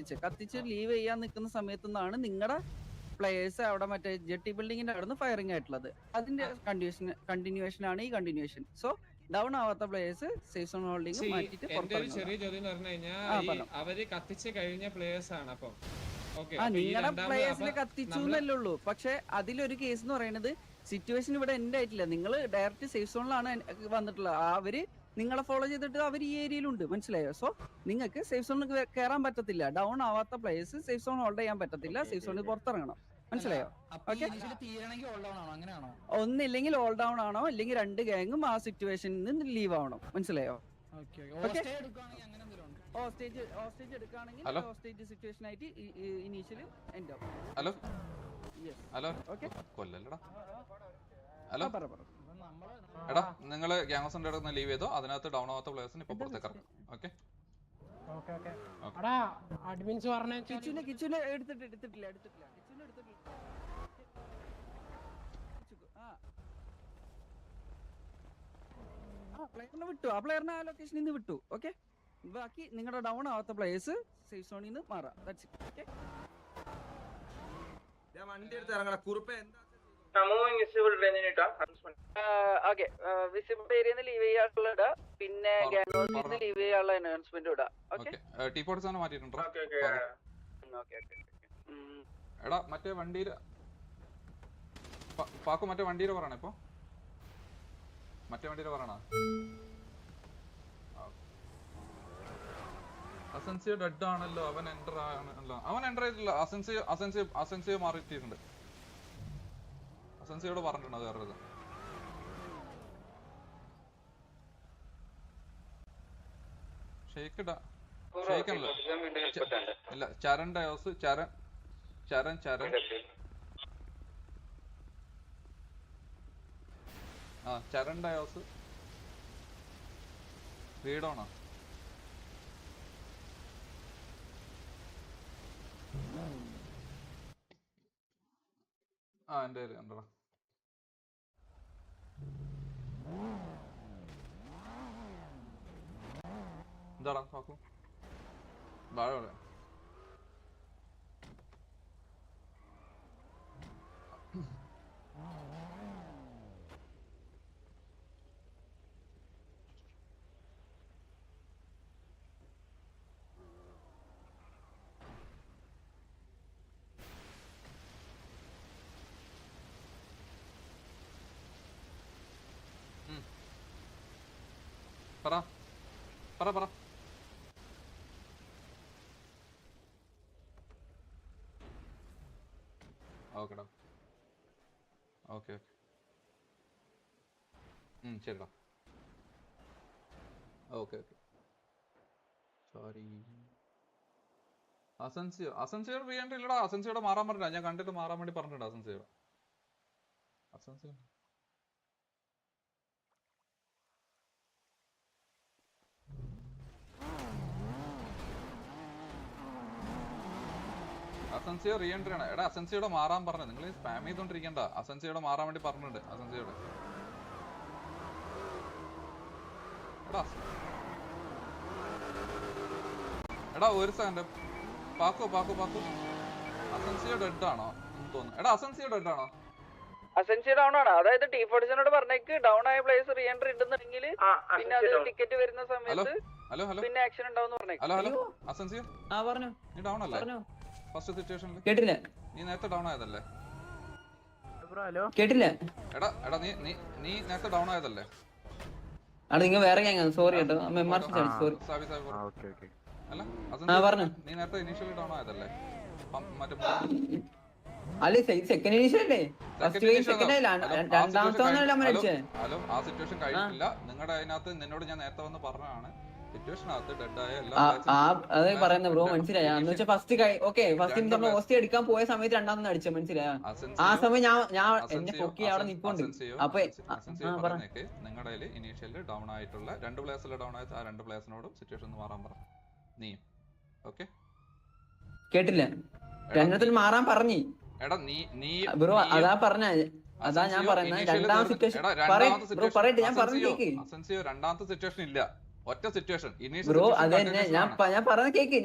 I: കത്തിച്ച് ലീവ് ചെയ്യാൻ നിൽക്കുന്ന സമയത്തു നിന്നാണ് നിങ്ങളുടെ പ്ലേയേഴ്സ് അവിടെ മറ്റേ ജെട്ടി ബിൽഡിങ്ങിന്റെ അവിടെ നിന്ന് ഫയറിംഗ് ആയിട്ടുള്ളത്. അതിന്റെ കണ്ടിന്യൂവേഷൻ ആണ് ഈ കണ്ടിന്യൂവേഷൻ. സോ ഡൗൺ ആവാത്ത പ്ലേയേഴ്സ് സേഫ് സോൺ ഹോൾഡിംഗ് മാറ്റിയിട്ട്
J: എന്റെ ഒരു ചെറിയ ചോദ്യം എന്ന് പറഞ്ഞു കഴിഞ്ഞാൽ അവര് കത്തിച്ച് കഴിഞ്ഞ പ്ലേയേഴ്സ് ആണ്. അപ്പം
I: നിങ്ങളുടെ പ്ലേയേഴ്സിനെ കത്തിച്ചു എന്നല്ലേ ഉള്ളൂ. പക്ഷെ അതിലൊരു കേസ് എന്ന് പറയുന്നത് സിറ്റുവേഷൻ ഇവിടെ എൻഡ് ആയിട്ടില്ല. നിങ്ങൾ ഡയറക്റ്റ് സേഫ് സോണിലാണ് വന്നിട്ടുള്ളത്. അവര് നിങ്ങളെ ഫോളോ ചെയ്തിട്ട് അവർ ഈ ഏരിയയിലുണ്ട്, മനസ്സിലായോ? സോ നിങ്ങൾക്ക് സേഫ് സോണിൽ കയറാൻ പറ്റത്തില്ല. ഡൗൺ ആവാത്ത പ്ലേയേഴ്സ് സേഫ് സോൺ ഹോൾഡ് ചെയ്യാൻ പറ്റത്തില്ല. സേഫ് സോണിൽ പുറത്തിറങ്ങണം, മനസ്സിലായോ? ഒന്നില്ലെങ്കിൽ ഓൾ ഡൗൺ ആണോ, അല്ലെങ്കിൽ 2 ഗാങ്ങും ആ സിറ്റുവേഷനിൽ നിന്ന് ലീവ് ആവണം, മനസ്സിലായോ? ഹോസ്റ്റേജ് എടുക്കുകയാണെങ്കിൽ ഹോസ്റ്റേജ് സിറ്റുവേഷൻ ആയിട്ട് ഇനീഷ്യലും എൻഡ് ആവും.
A: ഹലോ കൊല്ലല്ലടാ. ഹലോ എടാ, നിങ്ങള് ഗ്യാങ്സിന്റെ അടുത്ത് ലീവ് ചെയ്തോ. അതിനകത്ത് ഡൗൺ ആവാത്ത പ്ലേയേഴ്സിന് ഇപ്പൊ പുറത്തേക്ക് ഇറക്കാം. ഓക്കെ,
I: കിച്ചുനെ എടുത്തിട്ടില്ല. വിട്ടു, ആ പ്ലെയറിനെ ആ ലൊക്കേഷനിൽ നിന്ന് വിട്ടു. ഓക്കെ, ബാക്കി നിങ്ങളുടെ ഡൗൺ ആവാത്ത പ്ലേയേഴ്സ് സേഫ് സോണിൽ നിന്ന് മാറാം. വിസിബിൾ ഏരിയയിൽ ലീവ് ചെയ്യാനുള്ള, പിന്നെ ഗാനോസിൽ ലീവ് ചെയ്യാനുള്ള അനൗൺസ്മെന്റ് ഇടാം. Okay,
A: T47 മാറ്റിയിട്ടുണ്ടോ? എടാ മറ്റേ വണ്ടിയിൽ പാക്കു മറ്റേ വണ്ടിയിൽ പറയണ ഇപ്പൊ പറയണ അസൻസിയോ ഡെഡ് ആണല്ലോ. അവൻ എൻ്റർ ചെയ്തിട്ടില്ല. അസൻസിയോ മാറിയിട്ടുണ്ട്. അസൻസിയോട് പറഞ്ഞിട്ടുണ്ട് വേറൊരു ഷെയ്ക്കല്ല, ഇല്ല ചരൺ ഡയോസ് ചരൺ ചരൺ ഡയോസ് റീഡോണോ? എൻ്റെ പേര് കണ്ടോ. എന്താടാ നോക്കൂ വാഴ പറയാം. പറ ഓക്കെടാ. ഓക്കെ ശരിടാ. Okay sorry. അസൻസിയോട് ചെയ്യണ്ടില്ലടാ. അസൻസിയോടെ മാറാൻ പറഞ്ഞില്ല. ഞാൻ കണ്ടിട്ട് മാറാൻ വേണ്ടി പറഞ്ഞിട്ടുണ്ട് അസൻസിയോട്. അസൻസിയോ റീ എൻട്രി ആണ്. എടാ അസൻസിയോടെ മാറാൻ പറഞ്ഞത്. നിങ്ങൾ സ്പാം ചെയ്തോണ്ടിരിക്കണ്ട. അസൻസിയോടെ മാറാൻ വേണ്ടി പറഞ്ഞിട്ടുണ്ട് അസൻസിയോട്. എടാ ഒരു സെക്കൻഡ്. പാക്കു അസൻസിയോ ഡെഡ് ആണോ തോന്നുന്നു. എടാ അസൻസിയോ ഡെഡ് ആണോ?
I: അസൻസിയോ ഡൗൺ ആണ്. അതായത് T47 പറഞ്ഞേക്ക് ഡൗൺ ആയ പ്ലേസ് റീ എൻട്രി ഉണ്ടെന്നുണ്ടെങ്കിൽ പിന്നെ അത് ടിക്കറ്റ് വരുന്ന സമയത്ത് പിന്നെ ആക്ഷൻ ഉണ്ടാവും പറഞ്ഞേക്ക്.
A: ഹലോ അസൻസിയോ നീ ഡൗൺ അല്ലേ ഫസ്റ്റ് സിറ്റുവേഷനിൽ?
I: കേട്ടില്ല.
A: നീ നേരത്തെ ഡൗൺ ആയതല്ലേ?
I: കേട്ടില്ല.
A: എടാ നീ നേരത്തെ ഡൗൺ ആയതല്ലേ?
I: നിങ്ങൾ വേറെ സോറി കേട്ടോ.
A: അല്ല നീ നേരത്തെ ഇനീഷ്യലി ഡൗൺ ആയതല്ലേ?
I: അല്ലേ സെക്കൻഡ് ഇനീഷ്യൽ അല്ലേ? രണ്ടാമത്തെ
A: ഹലോ ആ സിറ്റുവേഷൻ കഴിഞ്ഞില്ല. നിങ്ങളുടെ അതിനകത്ത് നിന്നോട് ഞാൻ നേരത്തെ വന്ന് പറഞ്ഞതാണ് സിറ്റുവേഷനകത്ത് ഡെഡ് ആയ
I: അത് പറയുന്ന ബ്രോ മനസ്സിലായ. എന്ന് വെച്ചാൽ ഫസ്റ്റ് നമ്മൾ ഹോസ്റ്റ് എടുക്കാൻ പോയ സമയത്ത് രണ്ടാമത് അടിച്ച മനസ്സിലായ. ആ സമയം ഞാൻ എന്നെ പൊക്കി അവിടെ നിൽപ്പുണ്ട്. അപ്പൊ
A: നിങ്ങളുടെ ഇനീഷ്യലി ഡൗൺ ആയിട്ടുള്ള 2 പ്ലേയേഴ്സിൽ ഡൗൺ ആയ ആ 2 പ്ലേയേഴ്സിനോടും സിറ്റുവേഷൻ മാറാൻ പറഞ്ഞു നീയും. ഓക്കെ
I: കേട്ടില്ല. രണ്ടെണ്ണത്തിൽ മാറാൻ പറഞ്ഞു.
A: എടാ നീ
I: ബ്രോ അതാ പറഞ്ഞ. അതാ ഞാൻ പറയുന്നത് രണ്ടാമത്തെ സിറ്റുവേഷൻ പറയട്ടെ. ഞാൻ പറഞ്ഞു
A: അസൻസിയോ രണ്ടാമത്തെ സിറ്റുവേഷൻ ഇല്ല. ഒറ്റ സിറ്റുവേഷൻ
I: ബ്രോ. അത് തന്നെ ഞാൻ പറഞ്ഞ കേക്ക്.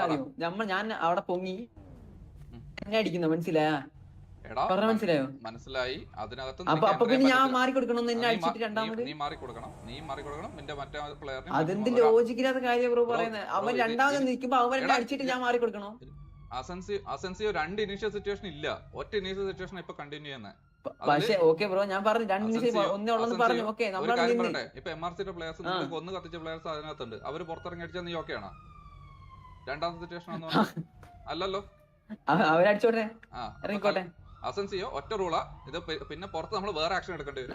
I: അറിയോ ഞാൻ അവിടെ പൊങ്ങി എന്നെ അടിക്കുന്നു മനസ്സിലായോ? മനസ്സിലായോ?
A: മനസ്സിലായി. അതിനകത്ത്
I: അപ്പൊ പിന്നെ ഞാൻ മാറി കൊടുക്കണം. എന്നെ അടിച്ചിട്ട് രണ്ടാമത്
A: നീ മാറി കൊടുക്കണം. നിന്റെ മറ്റേ പ്ലെയറിനെ.
I: അതെന്ത് ലോജിക്കില്ലാത്ത കാര്യം ബ്രോ പറയുന്നത്. അവൻ രണ്ടാമത് നിൽക്കുമ്പോ അവൻ എന്നെ അടിച്ചിട്ട് ഞാൻ മാറി കൊടുക്കണം.
A: അസൻസിയോ 2 ഇനീഷ്യൽ സിറ്റുവേഷൻ ഇല്ല. ഒറ്റ ഇനീഷ്യൽ സിറ്റുവേഷൻ ഇപ്പൊ കണ്ടിന്യൂ ചെയ്യുന്നത്.
I: പക്ഷേ ഓക്കെ ബ്രോ ഞാൻ പറഞ്ഞു 2 ഇനീഷ്യൽ ഒന്നേ ഉള്ളെന്ന് പറഞ്ഞു. ഓക്കെ
A: ഇപ്പൊ MRCയുടെ പ്ലേയേഴ്സ് ഒന്ന് കത്തിച്ച പ്ലേയേഴ്സ് അതിനകത്തുണ്ട്. അവര് പുറത്തിറങ്ങി അടിച്ചാൽ നീ ഓക്കെ ആണോ? രണ്ടാമത്തെ സിറ്റുവേഷൻ അല്ലല്ലോ.
I: അവരടിച്ചോട്ടെ ഇറങ്ങിക്കോട്ടെ.
A: അസൻസിയോ ഒറ്റ റൂളാ ഇത്. പിന്നെ പുറത്ത് നമ്മൾ വേറെ ആക്ഷൻ എടുക്കേണ്ടി വരും.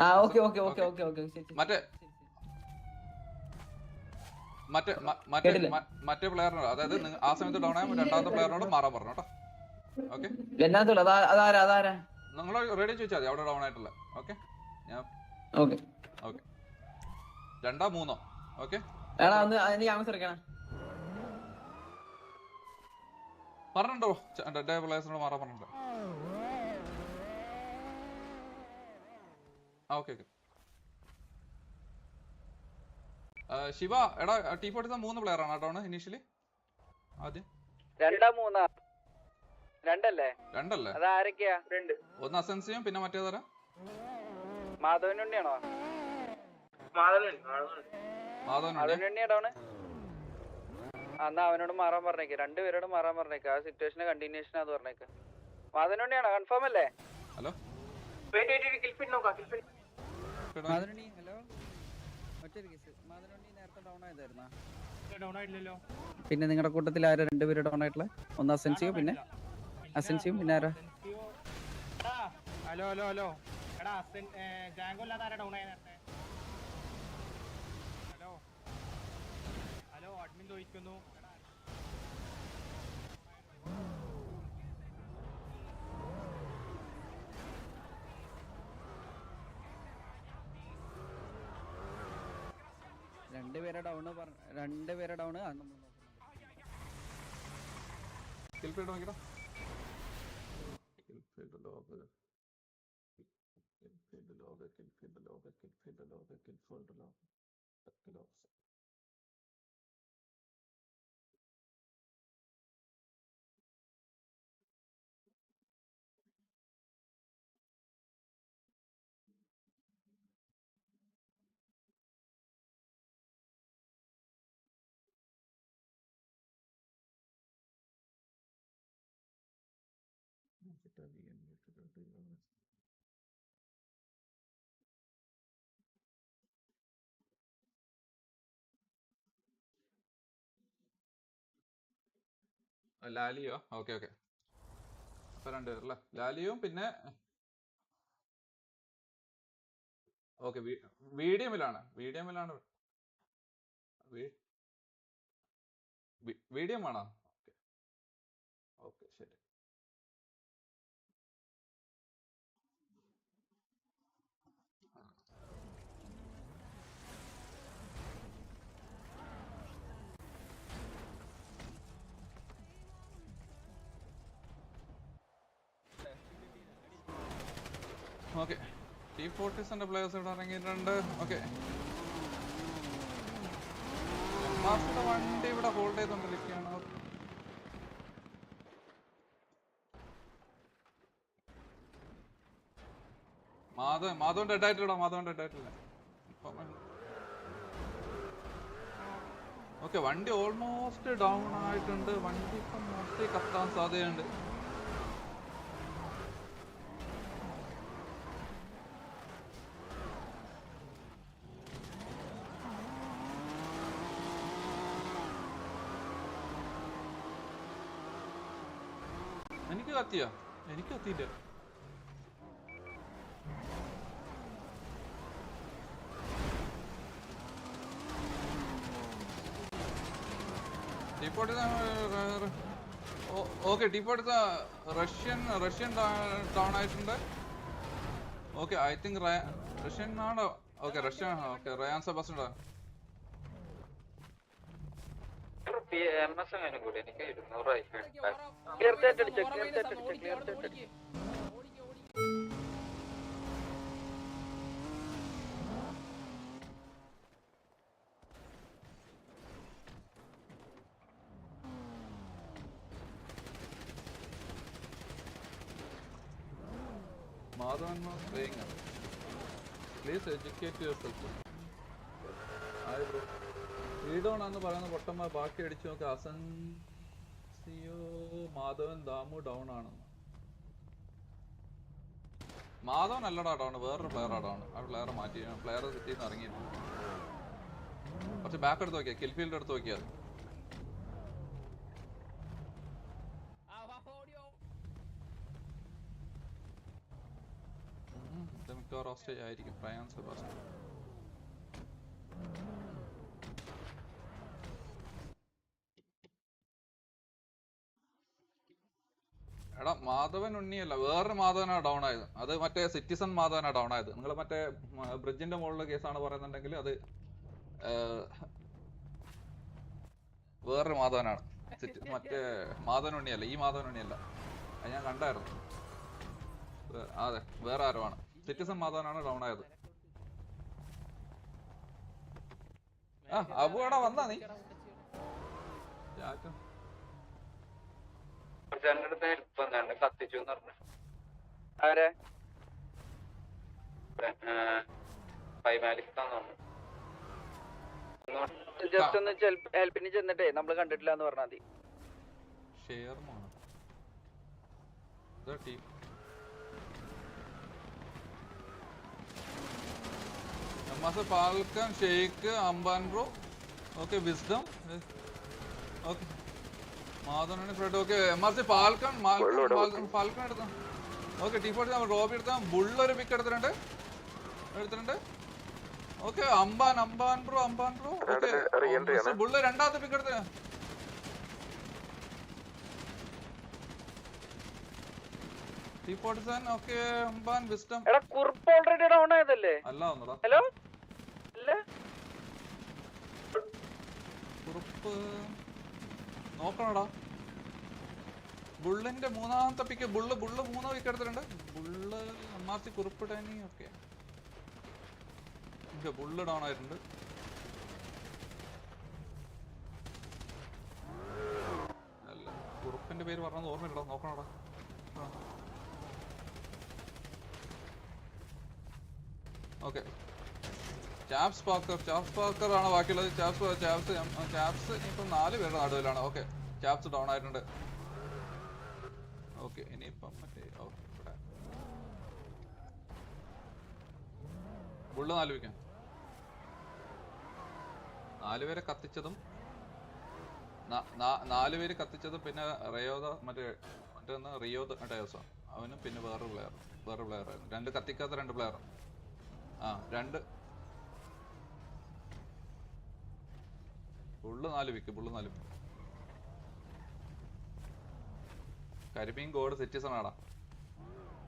A: മറ്റേ പ്ലെയറിനോട് അതായത് ആ സമയത്ത് ഡൗൺ ആകുമ്പോൾ രണ്ടാമത്തെ പ്ലെയറിനോട് മാറാൻ പറഞ്ഞു കേട്ടോ. ഓക്കെ നിങ്ങൾ റെഡി ചോദിച്ചാൽ മതി അവിടെ ഡൗൺ ആയിട്ടുള്ള. ഓക്കെ ഞാൻ ഓക്കെ 2 3 ഓക്കെ പറഞ്ഞിട്ടുണ്ടോ? ഡെഡ് പ്ലെയേഴ്സിനോട് മാറാൻ പറഞ്ഞിട്ടുണ്ടോ? ഓക്കെ ശിവ എടാ T47 3 പ്ലെയർ ആണ് ഡൗൺ ഇനീഷ്യലി. ആദ്യം
I: 2 3
A: രണ്ടല്ലേ? ഒന്ന് അസൻസിയും പിന്നെ മറ്റേതാരാ?
I: മാധവനുണ്ണിയാണോ? എന്നാ അവനോട് മാറാൻ പറഞ്ഞേക്ക്. 2 പേരോട് മാറാൻ പറഞ്ഞേക്ക്. ആ സിറ്റുവേഷന്റെ കണ്ടിന്യൂഷൻ അത് പറഞ്ഞേക്ക്. മാധവനുണ്ണിയാണോ? കൺഫേം അല്ലേ?
A: ഹലോ
I: പിന്നെ നിങ്ങളുടെ കൂട്ടത്തിൽ ആരാ 2 പേര് ഡൗൺ ആയിട്ടുള്ള? ഒന്ന് അസൻസിയോ പിന്നെ ആരാ?
D: ഹലോ എടാ ജാങ്കോ ഇല്ലാതെ ആരാ ഡൗൺ ആയ നേരത്തെ? ഹലോ അഡ്മിൻ ചോദിക്കുന്നു.
I: രണ്ടുപേരെ ഡൗൺ നമ്മൾ നോക്കുന്നുണ്ട്.
A: കിൽഫീൽഡ് നോക്കിടാ. Killfeed log. ലാലിയോ? Okay okay. അപ്പൊ രണ്ടുപേരല്ലേ? ലാലിയും പിന്നെ ഓക്കെ മീഡിയമിലാണ്. മീഡിയം ആണോ? ഓക്കെ ശരി. ഓക്കെ, T40 പ്ലേയേഴ്സ് ഇവിടെ ഇറങ്ങിയിട്ടുണ്ട്. ഓക്കെ, വണ്ടി ഇവിടെ ഹോൾഡ് ചെയ്തോണ്ടിരിക്കുകയാണ്. മാധവൻ ഡെഡ് ആയിട്ടില്ല. ഓക്കെ, വണ്ടി ഓൾമോസ്റ്റ് ഡൗൺ ആയിട്ടുണ്ട്. വണ്ടി ഇപ്പം മോസ്റ്റ്ലി കത്താൻ സാധ്യതയുണ്ട്. എനിക്ക് കത്തിയില്ല. ഓക്കെ, T40 റഷ്യൻ ഡൗൺ ആയിട്ടുണ്ട്. ഓക്കെ, ഐ തിങ്ക് റഷ്യൻ ആണോ? Okay, Ryan Sebastian.
F: MS എങ്ങാനും കൂടി എനിക്ക് 200 ആയി.
A: Madhavan was playing. Please educate yourself. Hi bro. വീഡോണാന്ന് പറയുന്ന പൊട്ടന്മാർ ബാക്കി അടിച്ചു നോക്ക്. അസൻസിയോ മാധവൻ ദാമു ഡൗൺ ആണെന്ന്. മാധവൻ അല്ലടാ ഡൗൺ, വേറൊരു പ്ലെയറാ ഡൗൺ. ആ പ്ലെയറെ മാറ്റി, പ്ലെയർ സിറ്റിയിൽ നിന്ന് ഇറങ്ങിയിട്ടുണ്ട്. കുറച്ച് ബാക്ക് എടുത്ത് നോക്കിയാ, കിൽഫീൽഡ് എടുത്ത് നോക്കിയാൽ മിക്കവാറും ഓസ്റ്റേജ് ആയിരിക്കും. Ryan Sebastian. എടാ, മാധവൻ ഉണ്ണിയല്ല, വേറൊരു മാധവനാണ് ഡൗൺ ആയത്. അത് മറ്റേ സിറ്റിസൺ മാധവനാണ് ഡൗൺ ആയത്. നിങ്ങൾ മറ്റേ ബ്രിഡ്ജിന്റെ മുകളിലെ കേസാണ് പറയുന്നുണ്ടെങ്കിൽ അത് വേറൊരു മാധവനാണ്. മറ്റേ മാധവൻ ഉണ്ണിയല്ല, ഈ മാധവൻ ഉണ്ണിയല്ല. അത് ഞാൻ കണ്ടായിരുന്നു. അതെ, വേറെ ആരോ ആണ്. സിറ്റിസൺ മാധവനാണ് ഡൗൺ ആയത്. അബു എടാ വന്നാ നീ?
F: കത്തിച്ചു
I: ആരെ? ജസ്റ്റ് ഒന്ന് ഹെൽപ്പിന് ചെന്നിട്ടേ നമ്മള് കണ്ടിട്ടില്ല എന്ന് പറഞ്ഞാൽ മതി.
A: ഫാൽക്കൺ, ഷെയ്ക്ക്, അംബാൻ ബ്രോ, ഓക്കെ, വിസ്ഡം, ഓക്കെ, മാധവനാണ് ഫ്രെഡ്, ഓക്കെ, MRC ഫാൽക്കൺ എടുത്ത, ഓക്കെ, T40 റോബി എടുത്ത, ബുള്ളൊരു പിക്ക് എടുത്തിട്ടുണ്ട്. ഓക്കെ, അംബാൻ ബ്രോ, ഓക്കെ, ബുള്ള് രണ്ടാമത്തെ പിക്ക് എടുത്ത. T47, ഓക്കെ, അംബാൻ, വിസ്ഡം.
I: കുറുപ്പ് ഓൾറെഡി ഡൗൺ ആയതല്ലേ?
A: അല്ല ഒന്നടാ.
I: ഹലോ, ഇല്ല
A: കുറുപ്പ് നോക്കണോടാ. ബുള്ളിന്റെ മൂന്നാമത്തെ പിക്ക് ബുള്ള് 3 വിക്കറ്റ് എടുത്തിട്ടുണ്ട്. Bull MRC Kurup Danny. Okay, bull down ആയിട്ടുണ്ട്. അല്ല, കുറുപ്പിന്റെ പേര് പറഞ്ഞത് ഓർമ്മയില്ലടാ, നോക്കണോടാ. ഓക്കെ, ചാപ്സ് പാക്കർ ആണ് ബാക്കിയുള്ളത്. ചാപ്സ് ഇനിയിപ്പം 4 പേരുടെ നടുവിലാണ്. ഓക്കെ, ചാപ്സ് ഡൗൺ ആയിട്ടുണ്ട്. ഓക്കെ, ഇനിയിപ്പം മറ്റേ ഇവിടെ ബുള്ള് 4 വിക്കാൻ 4 പേരെ കത്തിച്ചതും 4 പേര് കത്തിച്ചതും പിന്നെ റയോദ മറ്റേ റിയോദ് ടയോസോ അവനും പിന്നെ വേറെ പ്ലെയർ ആയിരുന്നു. 2 കത്തിക്കാത്ത 2 പ്ലെയർ. ആ 2 ബുള്ള് 4 വിക്ക്. കരിമീൻ ഗോഡ് സിറ്റിസൺ ആടാ.